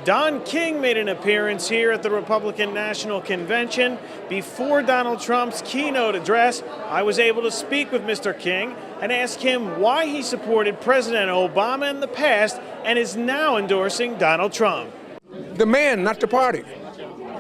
Don King made an appearance here at the Republican National Convention. Before Donald Trump's keynote address, I was able to speak with Mr. King and ask him why he supported President Obama in the past and is now endorsing Donald Trump. The man, not the party.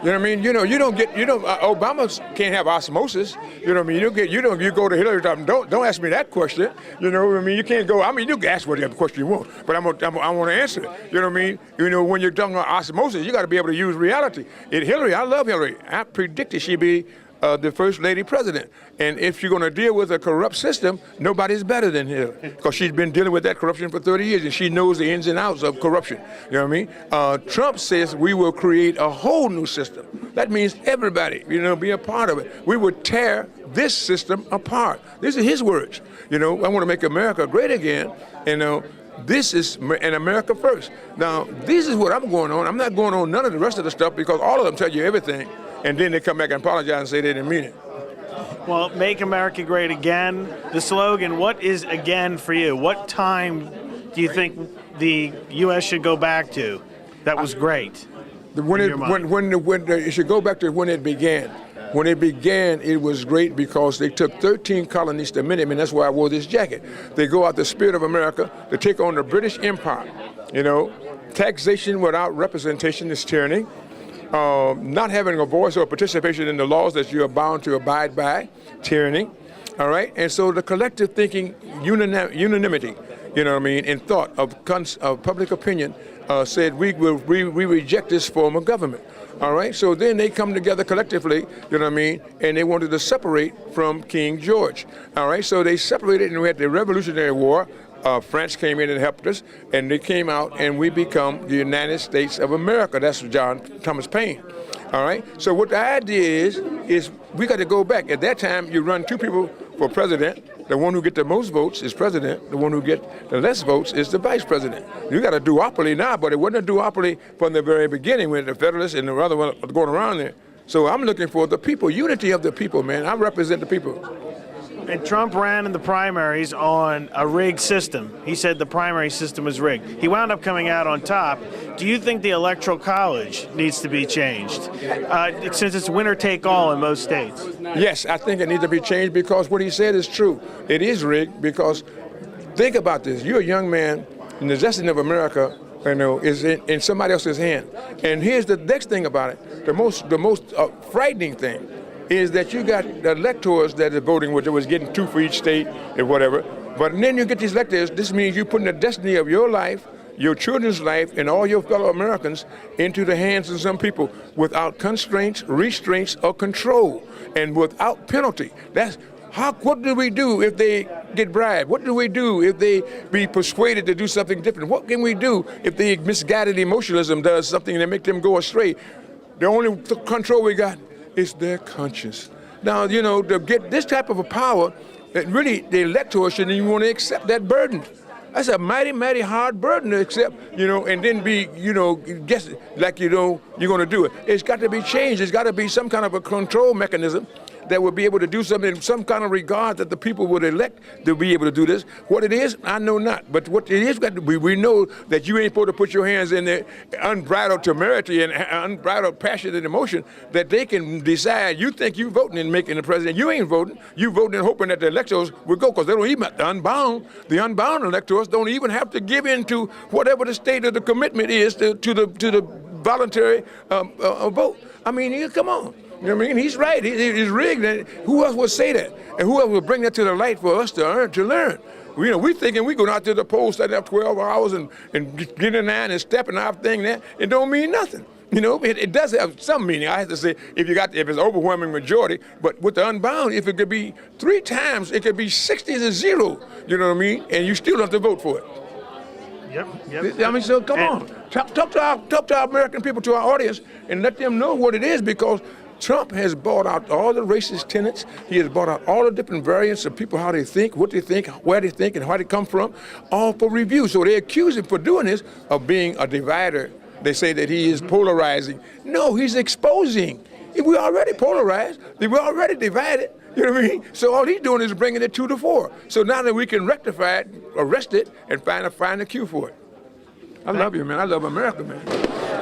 You know what I mean? Obama can't have osmosis. You know what I mean? You go to Hillary, don't ask me that question. You know what I mean? You can't go, you can ask whatever question you want, but I want to answer it. You know what I mean? When you're talking about osmosis, you got to be able to use reality. Hillary, I love Hillary. I predicted she'd be the first lady president. And if you're going to deal with a corrupt system, nobody's better than Hillary, because she's been dealing with that corruption for 30 years, and she knows the ins and outs of corruption. You know what I mean? Trump says we will create a whole new system. That means everybody, be a part of it. We would tear this system apart. These are his words. I want to make America great again. This is an America first. Now, this is what I'm going on. I'm not going on none of the rest of the stuff, because all of them tell you everything, and then they come back and apologize and say they didn't mean it. Well, make America great again. The slogan, what is again for you? What time do you think the U.S. should go back to? That was great. It should go back to when it began. When it began, it was great because they took 13 colonies to Minutemen. That's why I wore this jacket. They go out the spirit of America to take on the British Empire. Taxation without representation is tyranny. Not having a voice or participation in the laws that you are bound to abide by, tyranny. All right? And so the collective thinking, unanimity, in thought of public opinion, said we reject this form of government. All right? So then they come together collectively, and they wanted to separate from King George. All right? So they separated, and we had the Revolutionary War. France came in and helped us, and they came out, and we become the United States of America. That's John Thomas Paine. All right? So what the idea is we got to go back. At that time, you run two people for president. The one who get the most votes is president. The one who get the less votes is the vice president. You got a duopoly now, but it wasn't a duopoly from the very beginning when the Federalists and the other one were going around there. So I'm looking for the people, unity of the people, man. I represent the people. And Trump ran in the primaries on a rigged system. He said the primary system was rigged. He wound up coming out on top. Do you think the Electoral College needs to be changed, since it's winner-take-all in most states? Yes, I think it needs to be changed because what he said is true. It is rigged because, think about this. You're a young man, and the destiny of America is in somebody else's hand. And here's the next thing about it. The most frightening thing is that you got the electors that are voting, which was getting 2 for each state and whatever. But then you get these electors. This means you're putting the destiny of your life, your children's life, and all your fellow Americans into the hands of some people without constraints, restraints, or control, and without penalty. What do we do if they get bribed? What do we do if they be persuaded to do something different? What can we do if the misguided emotionalism does something that make them go astray? The only control we got is their conscience. Now, to get this type of a power, that really the electors shouldn't even want to accept that burden. That's a mighty, mighty hard burden to accept, and then be, guess like you're going to do it. It's got to be changed. There's got to be some kind of a control mechanism that will be able to do something in some kind of regard that the people would elect to be able to do this. What it is, I know not. But what it is got to be, we know that you ain't supposed to put your hands in there, unbridled temerity and unbridled passion and emotion, that they can decide. You think you voting and making the president. You ain't voting. You voting and hoping that the electors will go, because they don't even, the unbound electors don't even have to give in to whatever the state of the commitment is to the voluntary vote. I mean, come on. You know what I mean? He's right. He's rigged. And who else would say that? And who else would bring that to the light for us to learn? We thinking we going out to the poll, setting up 12 hours and getting in line and stepping our thing there. It don't mean nothing. It does have some meaning. I have to say, if it's overwhelming majority, but with the unbound, if it could be 3 times, it could be 60 to 0. You know what I mean? And you still have to vote for it. Yep. I mean, so come on. Talk to our American people, to our audience, and let them know what it is, because Trump has bought out all the racist tenets. He has bought out all the different variants of people, how they think, what they think, where they think, and where they come from, all for review. So they accuse him for doing this of being a divider. They say that he is polarizing. No, he's exposing. We're already polarized. We're already divided. You know what I mean? So all he's doing is bringing it 2 to 4. So now that we can rectify it, arrest it, and find a cue for it. I love you, man. I love America, man.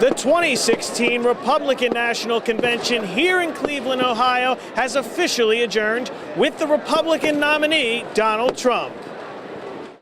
The 2016 Republican National Convention here in Cleveland, Ohio, has officially adjourned with the Republican nominee, Donald Trump.